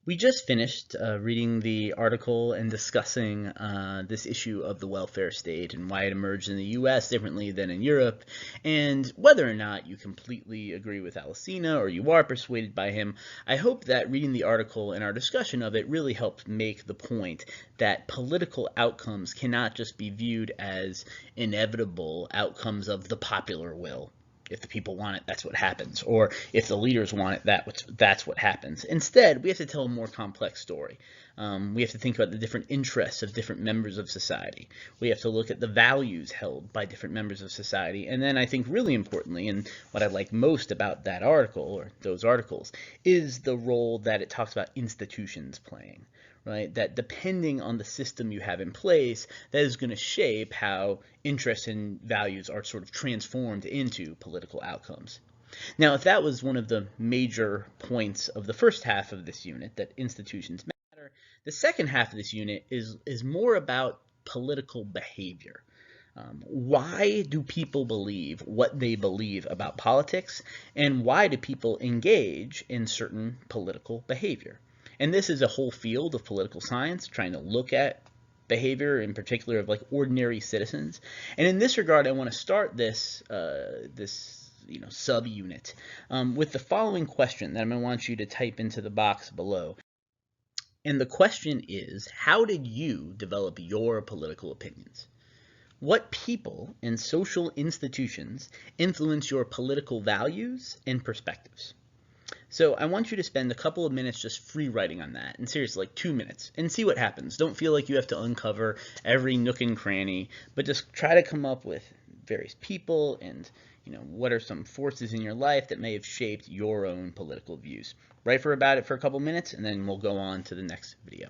We just finished reading the article and discussing this issue of the welfare state and why it emerged in the US differently than in Europe, and whether or not you completely agree with Alcina or you are persuaded by him. I hope that reading the article and our discussion of it really helped make the point that political outcomes cannot just be viewed as inevitable outcomes of the popular will. If the people want it, that's what happens. Or if the leaders want it, that's what happens. Instead, we have to tell a more complex story. We have to think about the different interests of different members of society. We have to look at the values held by different members of society. And then I think really importantly, and what I like most about that article, or those articles, is the role that it talks about institutions playing. Right? That depending on the system you have in place, that is going to shape how interests and values are sort of transformed into political outcomes. Now, if that was one of the major points of the first half of this unit, that institutions matter, the second half of this unit is more about political behavior. Why do people believe what they believe about politics, and why do people engage in certain political behavior? And this is a whole field of political science, trying to look at behavior, in particular of like ordinary citizens. And in this regard, I want to start this subunit with the following question that I'm going to want you to type into the box below. And the question is, how did you develop your political opinions? What people and social institutions influence your political values and perspectives? So I want you to spend a couple of minutes just free writing on that, and seriously, like 2 minutes, and see what happens. Don't feel like you have to uncover every nook and cranny, but just try to come up with various people and what are some forces in your life that may have shaped your own political views. Write about it for a couple minutes, and then we'll go on to the next video.